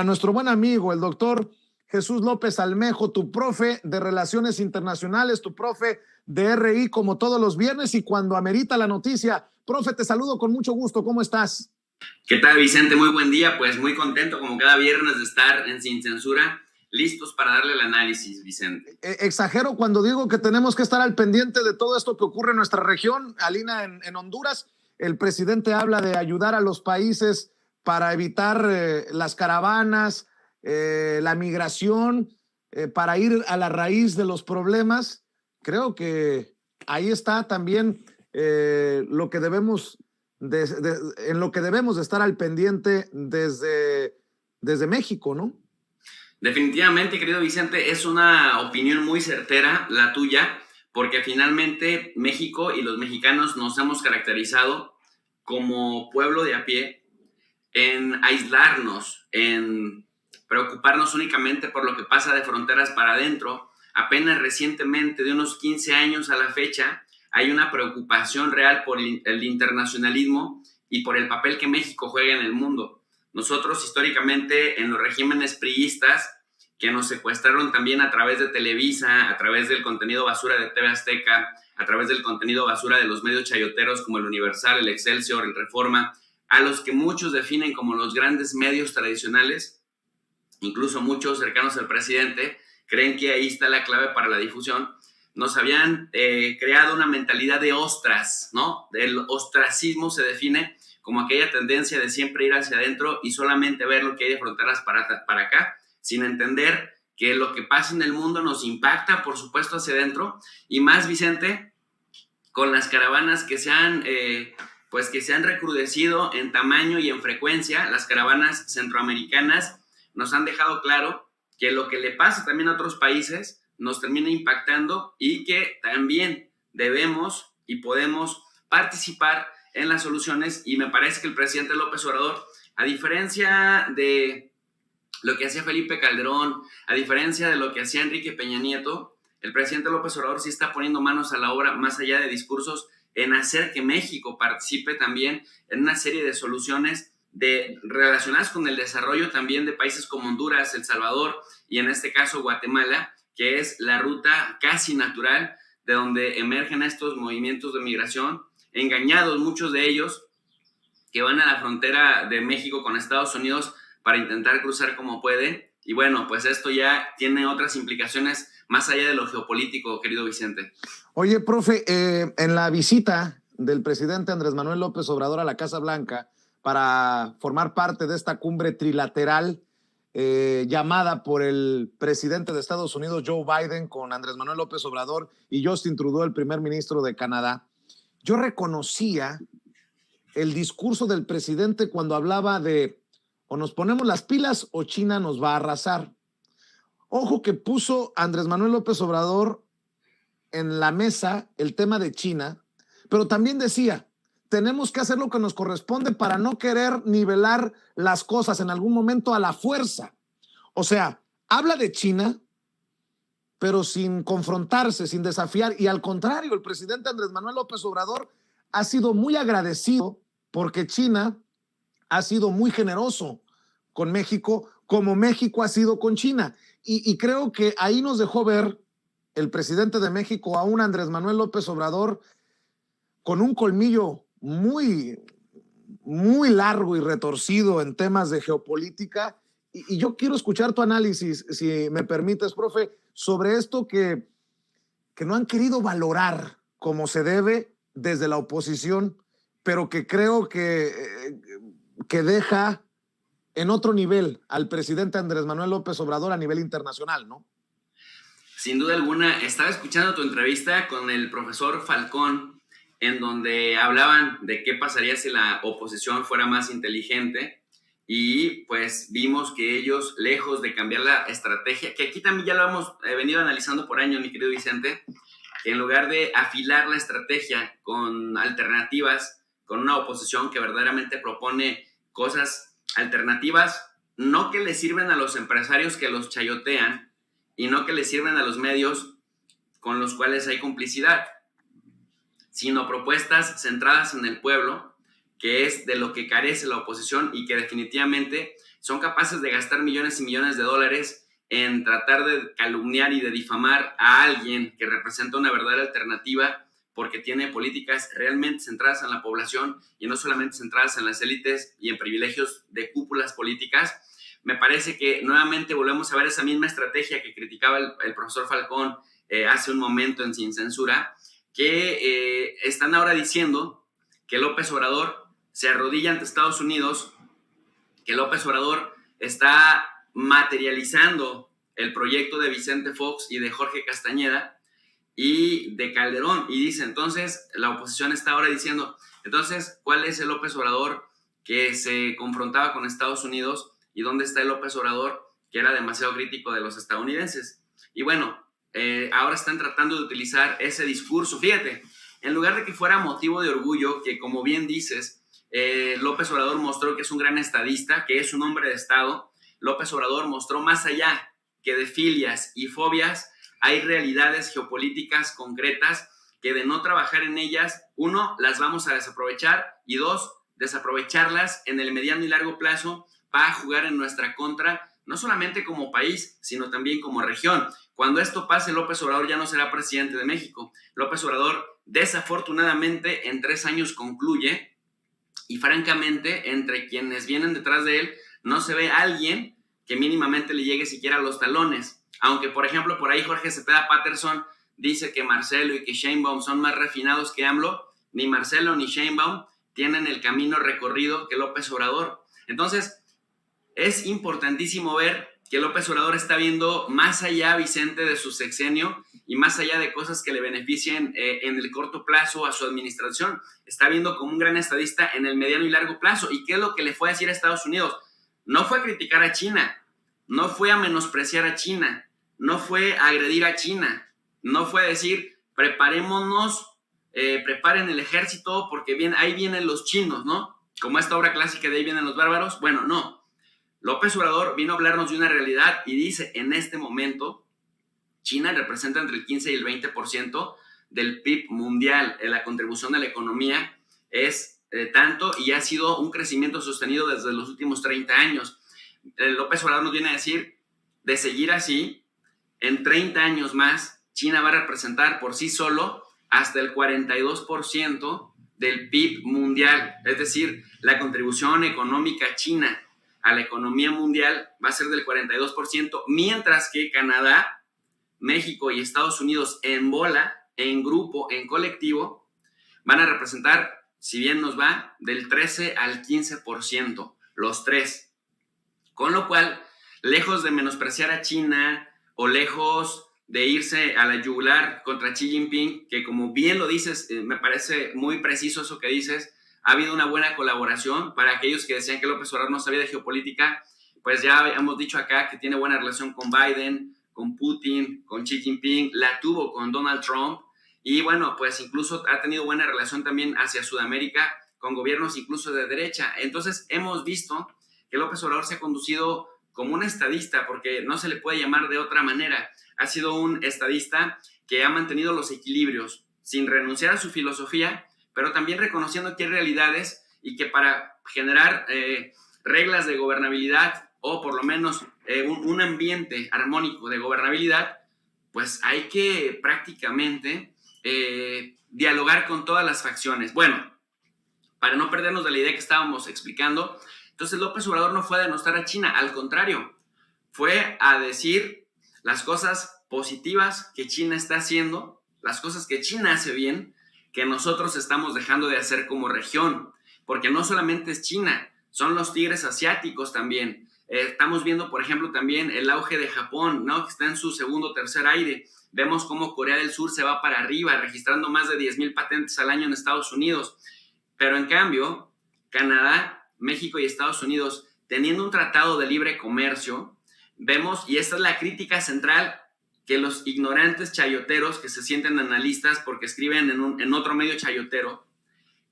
a nuestro buen amigo, el doctor Jesús López Almejo, tu profe de Relaciones Internacionales, tu profe de RI, como todos los viernes y cuando amerita la noticia. Profe, te saludo con mucho gusto. ¿Cómo estás? ¿Qué tal, Vicente? Muy buen día. Pues muy contento, como cada viernes, de estar en Sin Censura, listos para darle el análisis, Vicente. Exagero cuando digo que tenemos que estar al pendiente de todo esto que ocurre en nuestra región, Alina, en Honduras. El presidente habla de ayudar a los países para evitar las caravanas, la migración, para ir a la raíz de los problemas. Creo que ahí está también lo que debemos en lo que debemos de estar al pendiente desde México, ¿no? Definitivamente, querido Vicente, es una opinión muy certera la tuya, porque finalmente México y los mexicanos nos hemos caracterizado como pueblo de a pie en aislarnos, en preocuparnos únicamente por lo que pasa de fronteras para adentro. Apenas recientemente, de unos 15 años a la fecha, hay una preocupación real por el internacionalismo y por el papel que México juega en el mundo. Nosotros, históricamente, en los regímenes priistas, que nos secuestraron también a través de Televisa, a través del contenido basura de TV Azteca, a través del contenido basura de los medios chayoteros como el Universal, el Excelsior, el Reforma, a los que muchos definen como los grandes medios tradicionales, incluso muchos cercanos al presidente, creen que ahí está la clave para la difusión. Nos habían creado una mentalidad de ostras, ¿no? El ostracismo se define como aquella tendencia de siempre ir hacia adentro y solamente ver lo que hay de fronteras para acá, sin entender que lo que pasa en el mundo nos impacta, por supuesto, hacia adentro. Y más, Vicente, con las caravanas que se han recrudecido en tamaño y en frecuencia, las caravanas centroamericanas nos han dejado claro que lo que le pasa también a otros países nos termina impactando y que también debemos y podemos participar en las soluciones. Y me parece que el presidente López Obrador, a diferencia de lo que hacía Felipe Calderón, a diferencia de lo que hacía Enrique Peña Nieto, el presidente López Obrador sí está poniendo manos a la obra, más allá de discursos, en hacer que México participe también en una serie de soluciones relacionadas con el desarrollo también de países como Honduras, El Salvador y en este caso Guatemala, que es la ruta casi natural de donde emergen estos movimientos de migración, engañados muchos de ellos, que van a la frontera de México con Estados Unidos para intentar cruzar como pueden. Y bueno, pues esto ya tiene otras implicaciones más allá de lo geopolítico, querido Vicente. Oye, profe, en la visita del presidente Andrés Manuel López Obrador a la Casa Blanca para formar parte de esta cumbre trilateral llamada por el presidente de Estados Unidos, Joe Biden, con Andrés Manuel López Obrador y Justin Trudeau, el primer ministro de Canadá, yo reconocía el discurso del presidente cuando hablaba de o nos ponemos las pilas o China nos va a arrasar. Ojo que puso Andrés Manuel López Obrador en la mesa el tema de China, pero también decía, tenemos que hacer lo que nos corresponde para no querer nivelar las cosas en algún momento a la fuerza. O sea, habla de China, pero sin confrontarse, sin desafiar, y al contrario, el presidente Andrés Manuel López Obrador ha sido muy agradecido porque China ha sido muy generoso con México, como México ha sido con China. Y creo que ahí nos dejó ver el presidente de México a un Andrés Manuel López Obrador con un colmillo muy, muy largo y retorcido en temas de geopolítica. Y yo quiero escuchar tu análisis, si me permites, profe, sobre esto que no han querido valorar como se debe desde la oposición, pero que creo que deja en otro nivel al presidente Andrés Manuel López Obrador a nivel internacional, ¿no? Sin duda alguna, estaba escuchando tu entrevista con el profesor Falcón, en donde hablaban de qué pasaría si la oposición fuera más inteligente, y pues vimos que ellos, lejos de cambiar la estrategia, que aquí también ya lo hemos venido analizando por años, mi querido Vicente, que en lugar de afilar la estrategia con alternativas, con una oposición que verdaderamente propone cosas alternativas, no que le sirven a los empresarios que los chayotean y no que le sirven a los medios con los cuales hay complicidad, sino propuestas centradas en el pueblo que es de lo que carece la oposición y que definitivamente son capaces de gastar millones y millones de dólares en tratar de calumniar y de difamar a alguien que representa una verdadera alternativa porque tiene políticas realmente centradas en la población y no solamente centradas en las élites y en privilegios de cúpulas políticas. Me parece que nuevamente volvemos a ver esa misma estrategia que criticaba el profesor Falcón hace un momento en Sin Censura, que están ahora diciendo que López Obrador se arrodilla ante Estados Unidos, que López Obrador está materializando el proyecto de Vicente Fox y de Jorge Castañeda y de Calderón, y dice, entonces, la oposición está ahora diciendo, entonces, ¿cuál es el López Obrador que se confrontaba con Estados Unidos y dónde está el López Obrador que era demasiado crítico de los estadounidenses? Y bueno, ahora están tratando de utilizar ese discurso. Fíjate, en lugar de que fuera motivo de orgullo, que como bien dices, López Obrador mostró que es un gran estadista, que es un hombre de Estado. López Obrador mostró más allá que de filias y fobias, hay realidades geopolíticas concretas que de no trabajar en ellas, uno, las vamos a desaprovechar y dos, desaprovecharlas en el mediano y largo plazo para jugar en nuestra contra, no solamente como país, sino también como región. Cuando esto pase, López Obrador ya no será presidente de México. López Obrador, desafortunadamente, en 3 años concluye y francamente, entre quienes vienen detrás de él, no se ve a alguien que mínimamente le llegue siquiera a los talones. Aunque, por ejemplo, por ahí Jorge Cepeda Patterson dice que Marcelo y que Sheinbaum son más refinados que AMLO, ni Marcelo ni Sheinbaum tienen el camino recorrido que López Obrador. Entonces, es importantísimo ver que López Obrador está viendo más allá, Vicente, de su sexenio y más allá de cosas que le beneficien en el corto plazo a su administración. Está viendo como un gran estadista en el mediano y largo plazo. ¿Y qué es lo que le fue a decir a Estados Unidos? No fue a criticar a China, no fue a menospreciar a China, no fue a agredir a China, no fue a decir, preparémonos, preparen el ejército porque ahí vienen los chinos, ¿no? Como esta obra clásica de ahí vienen los bárbaros. Bueno, no. López Obrador vino a hablarnos de una realidad y dice, en este momento, China representa entre el 15 y el 20% del PIB mundial. La contribución de la economía es tanto y ha sido un crecimiento sostenido desde los últimos 30 años. López Obrador nos viene a decir, de seguir así, en 30 años más, China va a representar por sí solo hasta el 42% del PIB mundial. Es decir, la contribución económica china a la economía mundial va a ser del 42%, mientras que Canadá, México y Estados Unidos en bola, en grupo, en colectivo, van a representar, si bien nos va, del 13 al 15%, los tres. Con lo cual, lejos de menospreciar a China o lejos de irse a la yugular contra Xi Jinping, que como bien lo dices, me parece muy preciso eso que dices, ha habido una buena colaboración. Para aquellos que decían que López Obrador no sabía de geopolítica, pues ya hemos dicho acá que tiene buena relación con Biden, con Putin, con Xi Jinping, la tuvo con Donald Trump y bueno, pues incluso ha tenido buena relación también hacia Sudamérica con gobiernos incluso de derecha. Entonces hemos visto que López Obrador se ha conducido como un estadista, porque no se le puede llamar de otra manera. Ha sido un estadista que ha mantenido los equilibrios sin renunciar a su filosofía, pero también reconociendo que hay realidades y que para generar reglas de gobernabilidad o por lo menos un ambiente armónico de gobernabilidad, pues hay que prácticamente dialogar con todas las facciones. Bueno, para no perdernos de la idea que estábamos explicando, entonces López Obrador no fue a denostar a China, al contrario, fue a decir las cosas positivas que China está haciendo, las cosas que China hace bien, que nosotros estamos dejando de hacer como región, porque no solamente es China, son los tigres asiáticos también. Estamos viendo, por ejemplo, también el auge de Japón, ¿no? Que está en su segundo o tercer aire. Vemos cómo Corea del Sur se va para arriba, registrando más de 10,000 patentes al año en Estados Unidos. Pero en cambio, Canadá, México y Estados Unidos, teniendo un tratado de libre comercio, vemos, y esta es la crítica central, que los ignorantes chayoteros que se sienten analistas porque escriben en otro medio chayotero,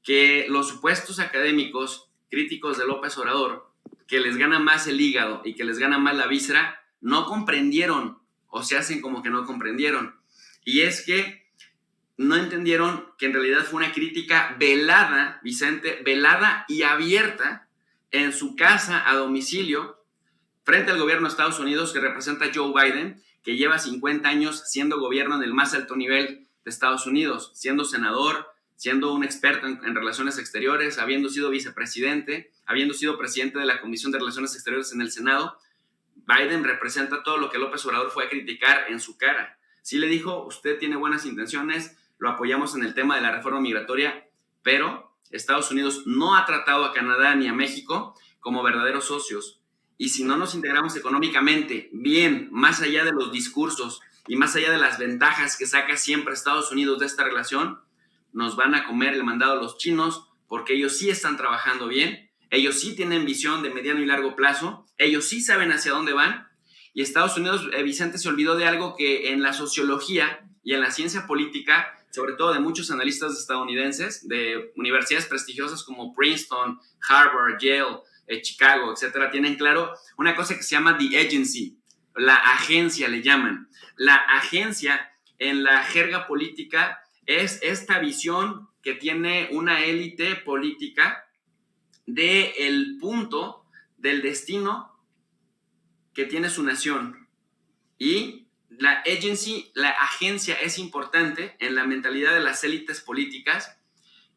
que los supuestos académicos críticos de López Obrador, que les gana más el hígado y que les gana más la víscera, no comprendieron o se hacen como que no comprendieron. Y es que no entendieron que en realidad fue una crítica velada, Vicente, velada y abierta en su casa a domicilio frente al gobierno de Estados Unidos que representa Joe Biden, que lleva 50 años siendo gobierno en el más alto nivel de Estados Unidos, siendo senador, siendo un experto en relaciones exteriores, habiendo sido vicepresidente, habiendo sido presidente de la Comisión de Relaciones Exteriores en el Senado. Biden representa todo lo que López Obrador fue a criticar en su cara. Sí le dijo, usted tiene buenas intenciones, lo apoyamos en el tema de la reforma migratoria, pero Estados Unidos no ha tratado a Canadá ni a México como verdaderos socios. Y si no nos integramos económicamente bien, más allá de los discursos y más allá de las ventajas que saca siempre Estados Unidos de esta relación, nos van a comer el mandado los chinos, porque ellos sí están trabajando bien, ellos sí tienen visión de mediano y largo plazo, ellos sí saben hacia dónde van. Y Estados Unidos, Vicente, se olvidó de algo que en la sociología y en la ciencia política, sobre todo de muchos analistas estadounidenses, de universidades prestigiosas como Princeton, Harvard, Yale, Chicago, etcétera, tienen claro una cosa que se llama the agency, la agencia le llaman. La agencia en la jerga política es esta visión que tiene una élite política del punto del destino que tiene su nación. Y la agency, la agencia, es importante en la mentalidad de las élites políticas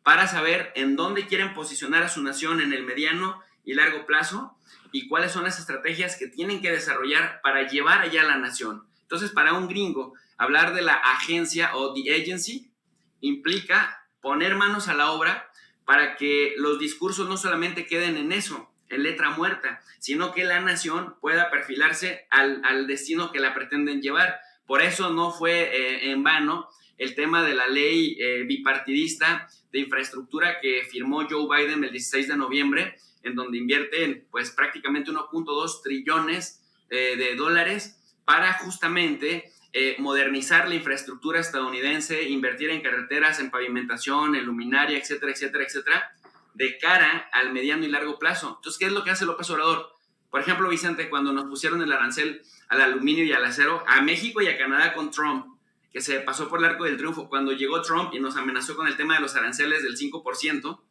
para saber en dónde quieren posicionar a su nación en el mediano y largo plazo y cuáles son las estrategias que tienen que desarrollar para llevar allá a la nación. Entonces, para un gringo, hablar de la agencia o the agency implica poner manos a la obra para que los discursos no solamente queden en eso, en letra muerta, sino que la nación pueda perfilarse al destino que la pretenden llevar. Por eso no fue en vano el tema de la ley bipartidista de infraestructura que firmó Joe Biden el 16 de noviembre, en donde invierten pues prácticamente 1.2 trillones de dólares para justamente modernizar la infraestructura estadounidense, invertir en carreteras, en pavimentación, en luminaria, etcétera, etcétera, etcétera, de cara al mediano y largo plazo. Entonces, ¿qué es lo que hace López Obrador? Por ejemplo, Vicente, cuando nos pusieron el arancel al aluminio y al acero, a México y a Canadá con Trump, que se pasó por el arco del triunfo, cuando llegó Trump y nos amenazó con el tema de los aranceles del 5%,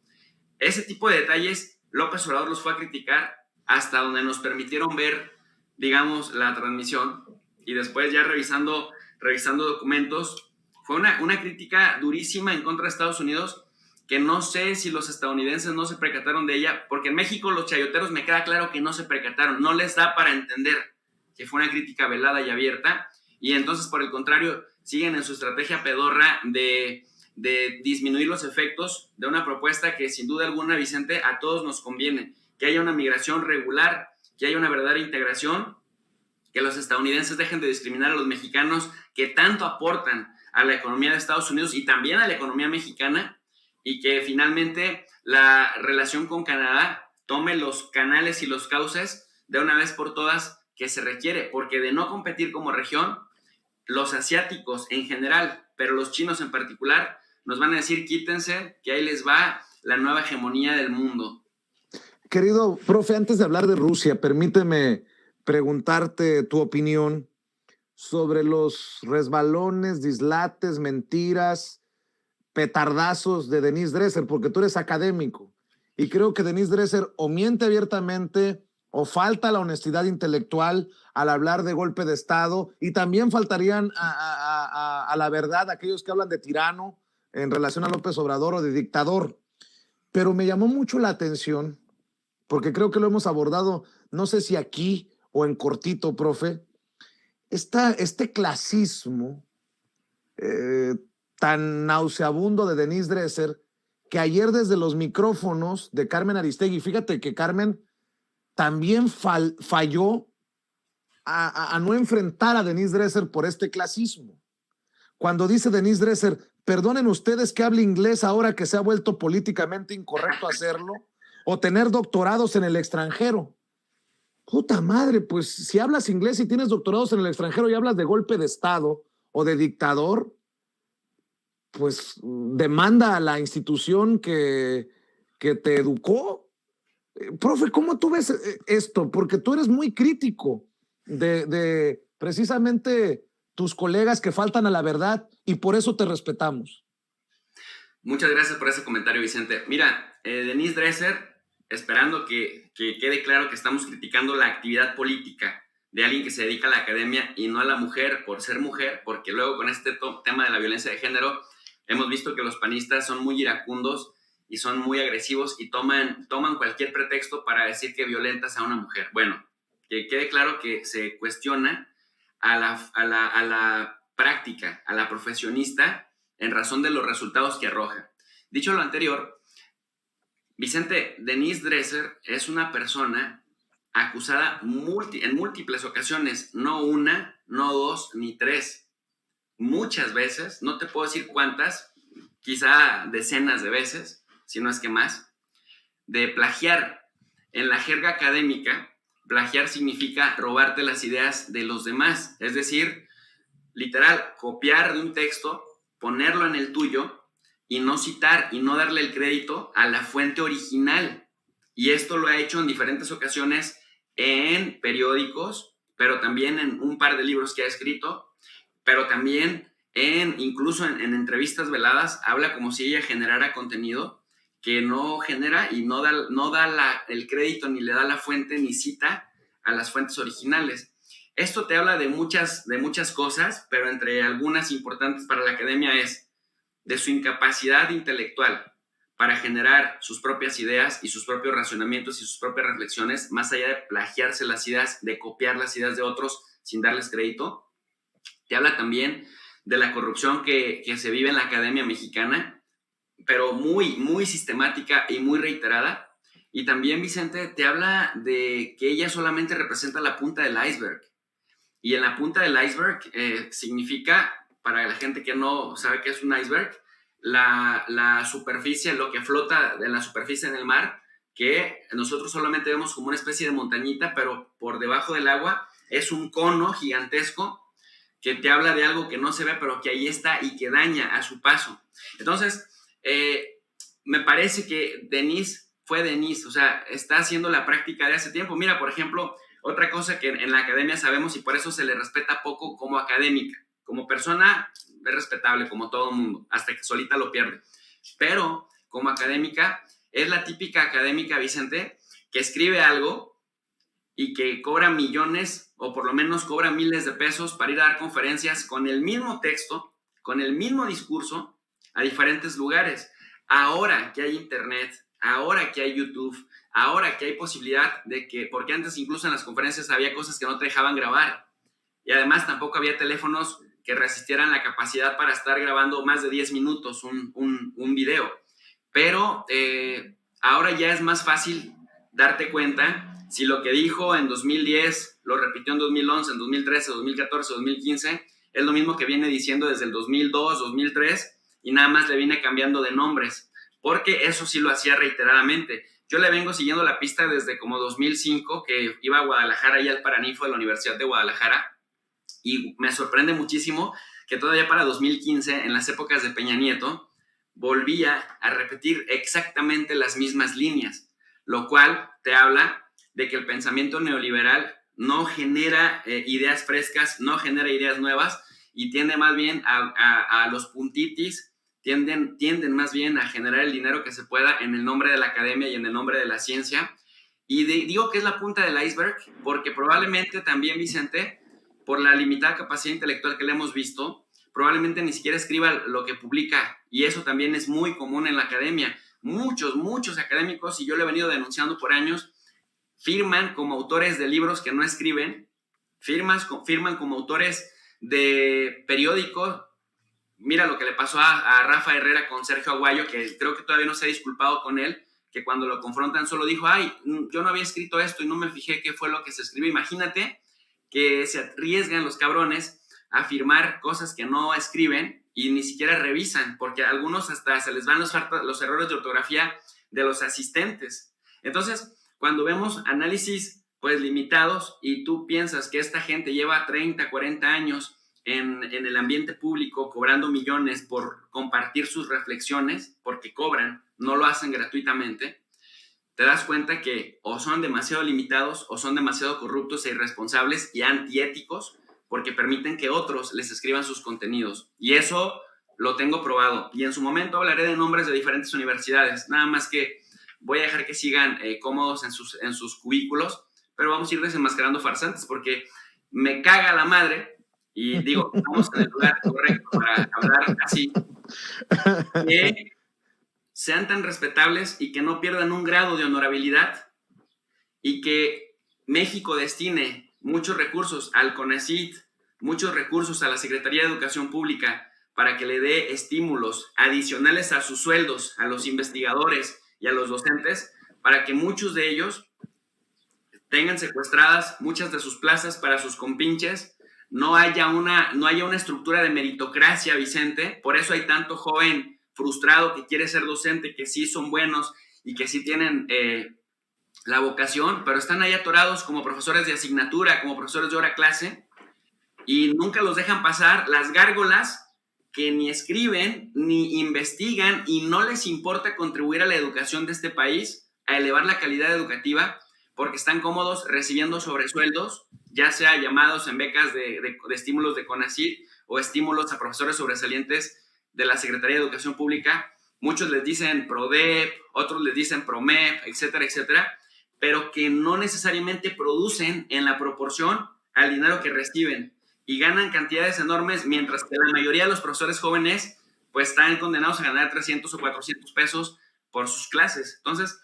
ese tipo de detalles López Obrador los fue a criticar hasta donde nos permitieron ver, digamos, la transmisión, y después ya revisando documentos, fue una crítica durísima en contra de Estados Unidos, que no sé si los estadounidenses no se percataron de ella, porque en México los chayoteros me queda claro que no se percataron, no les da para entender que fue una crítica velada y abierta, y entonces por el contrario siguen en su estrategia pedorra de disminuir los efectos de una propuesta que sin duda alguna, Vicente, a todos nos conviene, que haya una migración regular, que haya una verdadera integración, que los estadounidenses dejen de discriminar a los mexicanos que tanto aportan a la economía de Estados Unidos y también a la economía mexicana, y que finalmente la relación con Canadá tome los canales y los cauces de una vez por todas que se requiere, porque de no competir como región, los asiáticos en general, pero los chinos en particular, nos van a decir quítense, que ahí les va la nueva hegemonía del mundo. Querido profe, antes de hablar de Rusia, permíteme preguntarte tu opinión sobre los resbalones, dislates, mentiras, petardazos de Denise Dresser, porque tú eres académico y creo que Denise Dresser o miente abiertamente o falta la honestidad intelectual al hablar de golpe de Estado, y también faltarían a la verdad aquellos que hablan de tirano en relación a López Obrador o de dictador. Pero me llamó mucho la atención, porque creo que lo hemos abordado, no sé si aquí o en cortito, profe, este clasismo tan nauseabundo de Denise Dresser, que ayer desde los micrófonos de Carmen Aristegui, fíjate que Carmen también falló a no enfrentar a Denise Dresser por este clasismo. Cuando dice Denise Dresser, perdonen ustedes que hable inglés ahora que se ha vuelto políticamente incorrecto hacerlo, o tener doctorados en el extranjero. Puta madre, pues si hablas inglés y tienes doctorados en el extranjero y hablas de golpe de Estado o de dictador, pues demanda a la institución que te educó. Profe, ¿cómo tú ves esto? Porque tú eres muy crítico de precisamente tus colegas que faltan a la verdad y por eso te respetamos. Muchas gracias por ese comentario, Vicente. Mira, Denise Dresser, esperando que quede claro que estamos criticando la actividad política de alguien que se dedica a la academia y no a la mujer por ser mujer, porque luego con este tema de la violencia de género hemos visto que los panistas son muy iracundos y son muy agresivos y toman cualquier pretexto para decir que violentas a una mujer. Bueno, que quede claro que se cuestiona a la práctica, a la profesionista, en razón de los resultados que arroja. Dicho lo anterior, Vicente, Denise Dresser es una persona acusada en múltiples ocasiones, no una, no dos, ni tres. Muchas veces, no te puedo decir cuántas, quizá decenas de veces, si no es que más, de plagiar. En la jerga académica, plagiar significa robarte las ideas de los demás, es decir, literal, copiar de un texto, ponerlo en el tuyo y no citar y no darle el crédito a la fuente original. Y esto lo ha hecho en diferentes ocasiones en periódicos, pero también en un par de libros que ha escrito, pero también incluso en entrevistas veladas, habla como si ella generara contenido que no genera y no da el crédito, ni le da la fuente, ni cita a las fuentes originales. Esto te habla de muchas cosas, pero entre algunas importantes para la academia es de su incapacidad intelectual para generar sus propias ideas y sus propios razonamientos y sus propias reflexiones, más allá de plagiarse las ideas, de copiar las ideas de otros sin darles crédito. Te habla también de la corrupción que se vive en la academia mexicana, pero muy, muy sistemática y muy reiterada. Y también, Vicente, te habla de que ella solamente representa la punta del iceberg. Y en la punta del iceberg significa, para la gente que no sabe qué es un iceberg, la superficie, lo que flota en la superficie en el mar, que nosotros solamente vemos como una especie de montañita, pero por debajo del agua es un cono gigantesco que te habla de algo que no se ve, pero que ahí está y que daña a su paso. Entonces, me parece que Denise, o sea, está haciendo la práctica de hace tiempo. Mira, por ejemplo, otra cosa que en la academia sabemos y por eso se le respeta poco como académica. Como persona es respetable, como todo mundo, hasta que solita lo pierde. Pero como académica, es la típica académica, Vicente, que escribe algo y que cobra millones o por lo menos cobra miles de pesos para ir a dar conferencias con el mismo texto, con el mismo discurso, a diferentes lugares. Ahora que hay internet, ahora que hay YouTube, ahora que hay posibilidad de que, porque antes incluso en las conferencias había cosas que no te dejaban grabar y además tampoco había teléfonos que resistieran la capacidad para estar grabando más de 10 minutos un video. Pero ahora ya es más fácil darte cuenta si lo que dijo en 2010 lo repitió en 2011, en 2013, 2014, 2015, es lo mismo que viene diciendo desde el 2002, 2003 y nada más le viene cambiando de nombres, porque eso sí lo hacía reiteradamente. Yo le vengo siguiendo la pista desde como 2005, que iba a Guadalajara y al Paraninfo de la Universidad de Guadalajara, y me sorprende muchísimo que todavía para 2015, en las épocas de Peña Nieto, volvía a repetir exactamente las mismas líneas, lo cual te habla de que el pensamiento neoliberal no genera ideas frescas, no genera ideas nuevas y tiende más bien a los puntitis, tienden más bien a generar el dinero que se pueda en el nombre de la academia y en el nombre de la ciencia. Y digo que es la punta del iceberg porque probablemente también, Vicente, por la limitada capacidad intelectual que le hemos visto, probablemente ni siquiera escriba lo que publica, y eso también es muy común en la academia. Muchos académicos, y yo lo he venido denunciando por años, firman como autores de libros que no escriben, firman como autores de periódicos. Mira lo que le pasó a Rafa Herrera con Sergio Aguayo, que creo que todavía no se ha disculpado con él, que cuando lo confrontan solo dijo, ay, yo no había escrito esto y no me fijé qué fue lo que se escribió. Imagínate que se arriesgan los cabrones a firmar cosas que no escriben y ni siquiera revisan, porque a algunos hasta se les van los errores de ortografía de los asistentes. Entonces, cuando vemos análisis pues limitados y tú piensas que esta gente lleva 30, 40 años en el ambiente público cobrando millones por compartir sus reflexiones, porque cobran, no lo hacen gratuitamente, te das cuenta que o son demasiado limitados o son demasiado corruptos e irresponsables y antiéticos porque permiten que otros les escriban sus contenidos. Y eso lo tengo probado. Y en su momento hablaré de nombres de diferentes universidades. Nada más que voy a dejar que sigan cómodos en sus cubículos, pero vamos a ir desenmascarando farsantes porque me caga la madre, y digo, estamos en el lugar correcto para hablar así, que sean tan respetables y que no pierdan un grado de honorabilidad, y que México destine muchos recursos al CONACYT, muchos recursos a la Secretaría de Educación Pública para que le dé estímulos adicionales a sus sueldos, a los investigadores y a los docentes, para que muchos de ellos tengan secuestradas muchas de sus plazas para sus compinches, no haya una estructura de meritocracia, Vicente. Por eso hay tanto joven frustrado que quiere ser docente, que sí son buenos y que sí tienen la vocación, pero están ahí atorados como profesores de asignatura, como profesores de hora clase, y nunca los dejan pasar las gárgolas que ni escriben, ni investigan, y no les importa contribuir a la educación de este país, a elevar la calidad educativa, porque están cómodos recibiendo sobresueldos, ya sea llamados en becas de estímulos de CONACYT o estímulos a profesores sobresalientes de la Secretaría de Educación Pública. Muchos les dicen PRODEP, otros les dicen PROMEP, etcétera, etcétera, pero que no necesariamente producen en la proporción al dinero que reciben, y ganan cantidades enormes, mientras que la mayoría de los profesores jóvenes pues están condenados a ganar 300 o 400 pesos por sus clases. Entonces,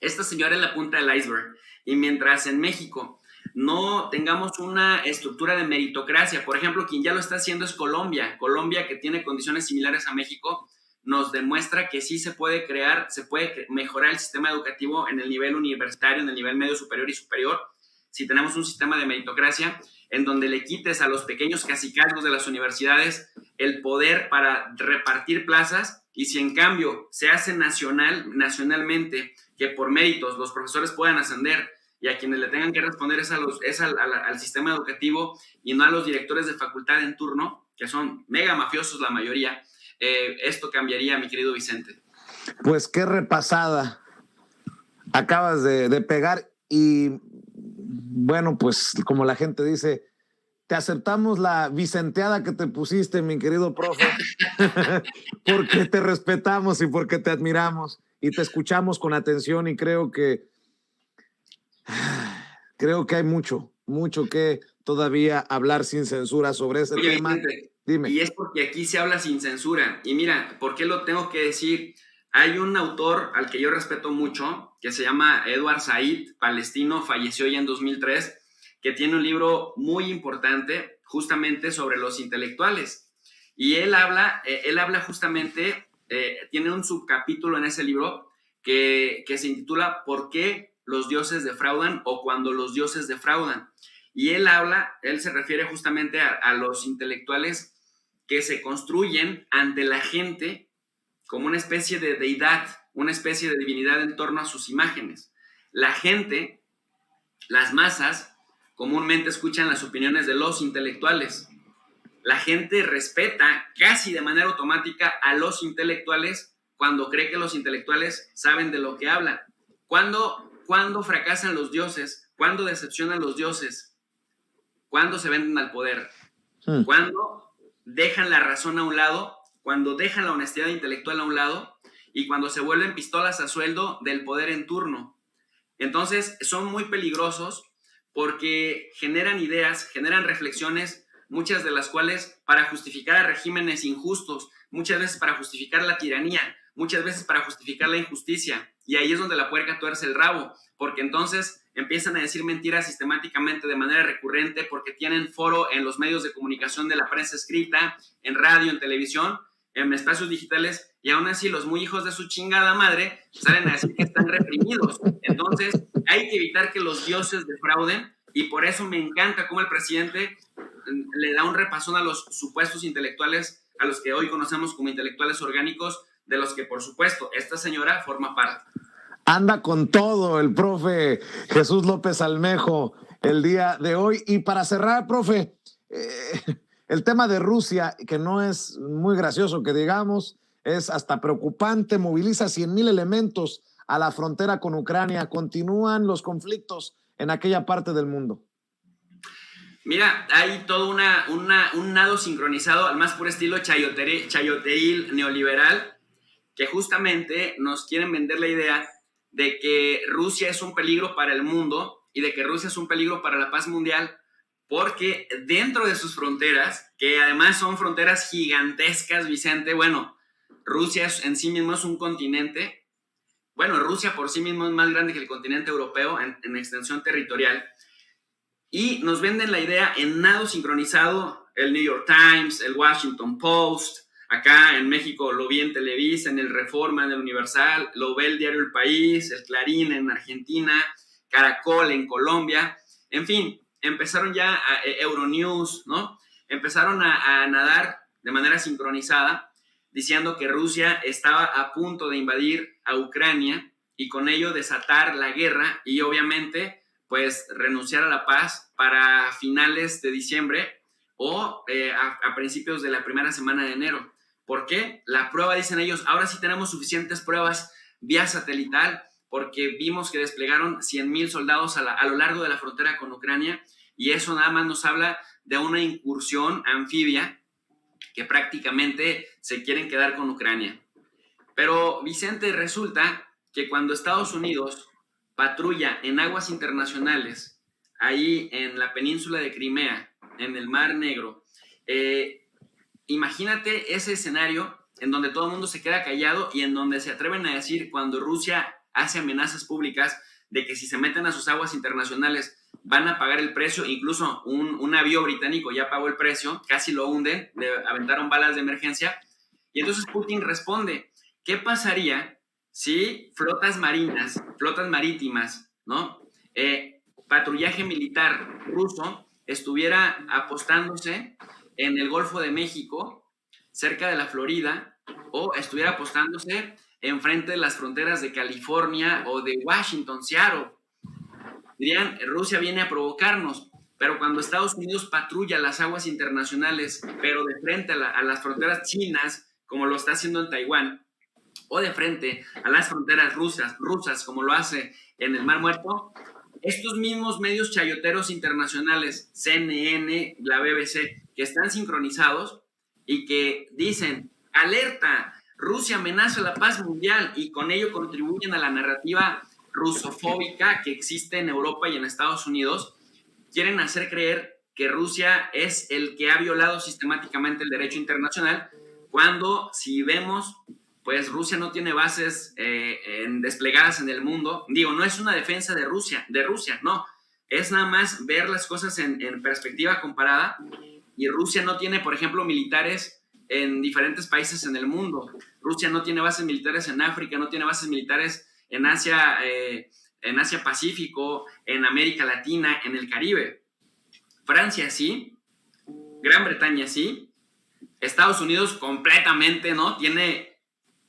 esta señora es la punta del iceberg, y mientras en México no tengamos una estructura de meritocracia, por ejemplo, quien ya lo está haciendo es Colombia, que tiene condiciones similares a México, nos demuestra que sí se puede crear, se puede mejorar el sistema educativo en el nivel universitario, en el nivel medio superior y superior, si tenemos un sistema de meritocracia en donde le quites a los pequeños cacicazgos de las universidades el poder para repartir plazas, y si en cambio se hace nacionalmente que por méritos los profesores puedan ascender, y a quienes le tengan que responder es al sistema educativo y no a los directores de facultad en turno, que son mega mafiosos la mayoría, esto cambiaría, mi querido Vicente. Pues qué repasada acabas de pegar, y bueno, pues como la gente dice, te aceptamos la vicenteada que te pusiste, mi querido profe, porque te respetamos y porque te admiramos y te escuchamos con atención, y creo que hay mucho que todavía hablar sin censura sobre ese tema. Vicente, dime. Y es porque aquí se habla sin censura. Y mira, ¿por qué lo tengo que decir? Hay un autor al que yo respeto mucho, que se llama Edward Said, palestino, falleció ya en 2003, que tiene un libro muy importante justamente sobre los intelectuales. Y él habla justamente, tiene un subcapítulo en ese libro que se intitula ¿Por qué los dioses defraudan o cuando los dioses defraudan? Y él se refiere justamente a los intelectuales que se construyen ante la gente como una especie de deidad, una especie de divinidad en torno a sus imágenes. La gente, las masas, comúnmente escuchan las opiniones de los intelectuales. La gente respeta casi de manera automática a los intelectuales cuando cree que los intelectuales saben de lo que hablan. ¿Cuándo fracasan los dioses? ¿Cuándo decepcionan los dioses? ¿Cuándo se venden al poder? ¿Cuándo dejan la razón a un lado? Cuando dejan la honestidad intelectual a un lado, y cuando se vuelven pistolas a sueldo del poder en turno. Entonces son muy peligrosos porque generan ideas, generan reflexiones, muchas de las cuales para justificar a regímenes injustos, muchas veces para justificar la tiranía, muchas veces para justificar la injusticia. Y ahí es donde la puerca tuerce el rabo, porque entonces empiezan a decir mentiras sistemáticamente de manera recurrente, porque tienen foro en los medios de comunicación de la prensa escrita, en radio, en televisión, en espacios digitales, y aún así los muy hijos de su chingada madre salen a decir que están reprimidos. Entonces hay que evitar que los dioses defrauden, y por eso me encanta cómo el presidente le da un repasón a los supuestos intelectuales, a los que hoy conocemos como intelectuales orgánicos, de los que por supuesto esta señora forma parte. Anda con todo el profe Jesús López Almejo el día de hoy. Y para cerrar, profe, el tema de Rusia, que no es muy gracioso que digamos, es hasta preocupante, moviliza 100,000 elementos a la frontera con Ucrania. Continúan los conflictos en aquella parte del mundo. Mira, hay todo un nado sincronizado al más puro estilo chayoteril neoliberal, que justamente nos quieren vender la idea de que Rusia es un peligro para el mundo y de que Rusia es un peligro para la paz mundial, porque dentro de sus fronteras, que además son fronteras gigantescas, Vicente, bueno, Rusia en sí mismo es un continente, bueno, Rusia por sí mismo es más grande que el continente europeo en extensión territorial, y nos venden la idea en nado sincronizado, el New York Times, el Washington Post, acá en México lo vi en Televisa, en el Reforma, en el Universal, lo ve el diario El País, el Clarín en Argentina, Caracol en Colombia, en fin, empezaron ya Euronews, ¿no? Empezaron a nadar de manera sincronizada, diciendo que Rusia estaba a punto de invadir a Ucrania y con ello desatar la guerra y obviamente pues renunciar a la paz para finales de diciembre o a principios de la primera semana de enero. ¿Por qué? La prueba, dicen ellos, ahora sí tenemos suficientes pruebas vía satelital porque vimos que desplegaron 100,000 soldados a lo largo de la frontera con Ucrania y eso nada más nos habla de una incursión anfibia que prácticamente se quieren quedar con Ucrania. Pero Vicente, resulta que cuando Estados Unidos patrulla en aguas internacionales, ahí en la península de Crimea, en el Mar Negro, imagínate ese escenario en donde todo el mundo se queda callado y en donde se atreven a decir cuando Rusia hace amenazas públicas de que si se meten a sus aguas internacionales van a pagar el precio, incluso un navío británico ya pagó el precio, casi lo hunden, le aventaron balas de emergencia, y entonces Putin responde, ¿qué pasaría si flotas marinas, flotas marítimas, ¿no? Patrullaje militar ruso estuviera apostándose en el Golfo de México, cerca de la Florida, o estuviera apostándose enfrente de las fronteras de California o de Washington, Seattle? Dirían, Rusia viene a provocarnos, pero cuando Estados Unidos patrulla las aguas internacionales, pero de frente a las fronteras chinas, como lo está haciendo en Taiwán, o de frente a las fronteras rusas, como lo hace en el Mar Muerto, estos mismos medios chayoteros internacionales, CNN, la BBC, que están sincronizados y que dicen, alerta, Rusia amenaza la paz mundial y con ello contribuyen a la narrativa rusofóbica que existe en Europa y en Estados Unidos, quieren hacer creer que Rusia es el que ha violado sistemáticamente el derecho internacional, cuando si vemos, pues Rusia no tiene bases desplegadas en el mundo. Digo, no es una defensa de Rusia, no. Es nada más ver las cosas en perspectiva comparada. Y Rusia no tiene, por ejemplo, militares en diferentes países en el mundo. Rusia no tiene bases militares en África, no tiene bases militares en Asia Pacífico, en América Latina, en el Caribe. Francia sí, Gran Bretaña sí, Estados Unidos completamente, ¿no? Tiene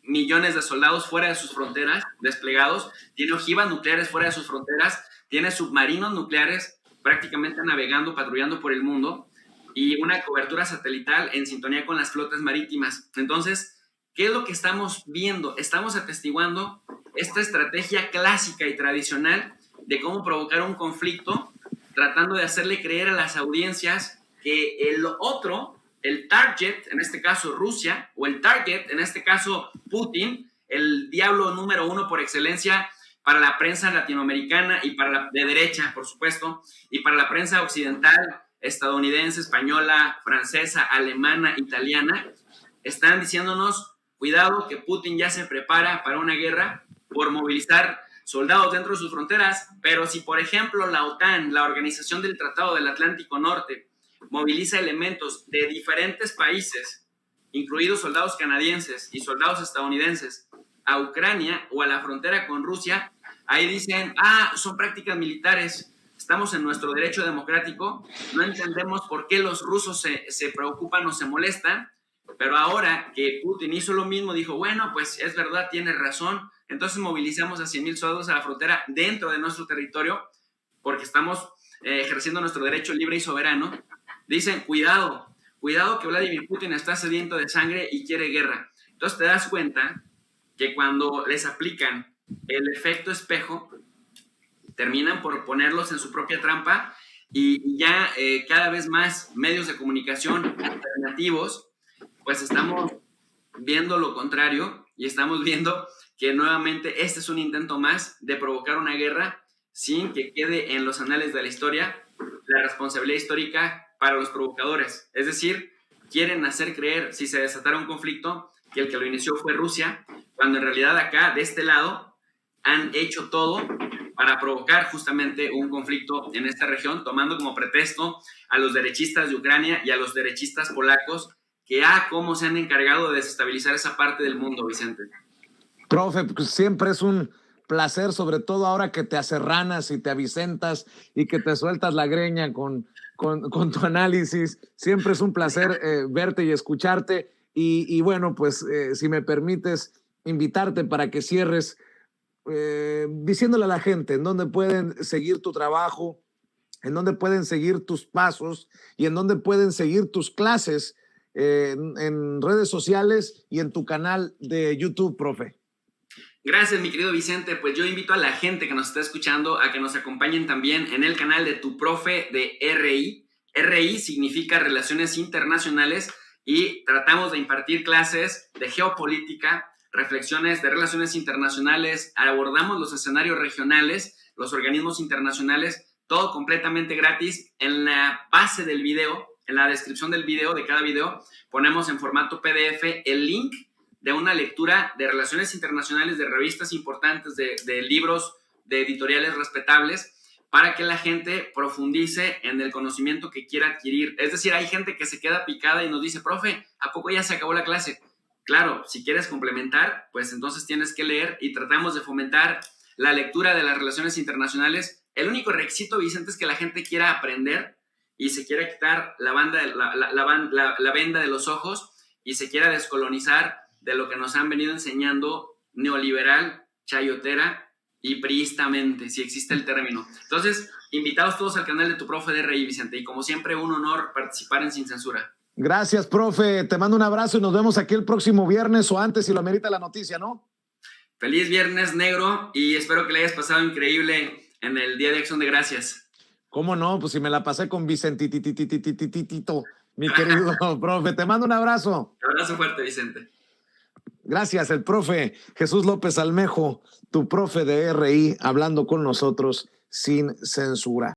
millones de soldados fuera de sus fronteras desplegados, tiene ojivas nucleares fuera de sus fronteras, tiene submarinos nucleares prácticamente navegando, patrullando por el mundo y una cobertura satelital en sintonía con las flotas marítimas. Entonces, ¿qué es lo que estamos viendo? Estamos atestiguando esta estrategia clásica y tradicional de cómo provocar un conflicto, tratando de hacerle creer a las audiencias que el otro, el target, en este caso Rusia, o el target, en este caso Putin, el diablo número uno por excelencia para la prensa latinoamericana y para la de derecha, por supuesto, y para la prensa occidental, estadounidense, española, francesa, alemana, italiana, están diciéndonos, cuidado que Putin ya se prepara para una guerra por movilizar soldados dentro de sus fronteras, pero si por ejemplo la OTAN, la Organización del Tratado del Atlántico Norte, moviliza elementos de diferentes países, incluidos soldados canadienses y soldados estadounidenses, a Ucrania o a la frontera con Rusia, ahí dicen, son prácticas militares, estamos en nuestro derecho democrático, no entendemos por qué los rusos se preocupan o se molestan, pero ahora que Putin hizo lo mismo, dijo, bueno, pues es verdad, tiene razón, entonces movilizamos a 100,000 soldados a la frontera dentro de nuestro territorio, porque estamos ejerciendo nuestro derecho libre y soberano. Dicen, cuidado que Vladimir Putin está sediento de sangre y quiere guerra. Entonces te das cuenta que cuando les aplican el efecto espejo, terminan por ponerlos en su propia trampa y ya cada vez más medios de comunicación alternativos, pues estamos viendo lo contrario y estamos viendo que nuevamente este es un intento más de provocar una guerra sin que quede en los anales de la historia la responsabilidad histórica para los provocadores. Es decir, quieren hacer creer, si se desatara un conflicto, que el que lo inició fue Rusia, cuando en realidad acá, de este lado, han hecho todo para provocar justamente un conflicto en esta región, tomando como pretexto a los derechistas de Ucrania y a los derechistas polacos, que cómo se han encargado de desestabilizar esa parte del mundo, Vicente. Profe, pues siempre es un placer, sobre todo ahora que te aserranas y te avicentas y que te sueltas la greña con tu análisis. Siempre es un placer verte y escucharte. Y bueno, pues si me permites invitarte para que cierres diciéndole a la gente en dónde pueden seguir tu trabajo, en dónde pueden seguir tus pasos y en dónde pueden seguir tus clases en redes sociales y en tu canal de YouTube, profe. Gracias, mi querido Vicente. Pues yo invito a la gente que nos está escuchando a que nos acompañen también en el canal de Tu Profe de RI. RI significa Relaciones Internacionales y tratamos de impartir clases de geopolítica, reflexiones de relaciones internacionales, abordamos los escenarios regionales, los organismos internacionales, todo completamente gratis. En la base del video, en la descripción del video, de cada video, ponemos en formato PDF el link de una lectura de relaciones internacionales, de revistas importantes, de libros, de editoriales respetables, para que la gente profundice en el conocimiento que quiera adquirir. Es decir, hay gente que se queda picada y nos dice, profe, ¿a poco ya se acabó la clase? Claro, si quieres complementar, pues entonces tienes que leer y tratamos de fomentar la lectura de las relaciones internacionales. El único requisito, Vicente, es que la gente quiera aprender y se quiera quitar la venda de los ojos y se quiera descolonizar de lo que nos han venido enseñando neoliberal, chayotera y priistamente, si existe el término. Entonces, invitados todos al canal de Tu Profe de RI, Vicente, y como siempre, un honor participar en Sin Censura. Gracias, profe. Te mando un abrazo y nos vemos aquí el próximo viernes o antes si lo amerita la noticia, ¿no? Feliz viernes, negro, y espero que le hayas pasado increíble en el Día de Acción de Gracias. ¿Cómo no? Pues si me la pasé con Vicentititititititito, mi querido profe. Te mando un abrazo. Un abrazo fuerte, Vicente. Gracias, el profe Jesús López Almejo, tu profe de RI, hablando con nosotros sin censura.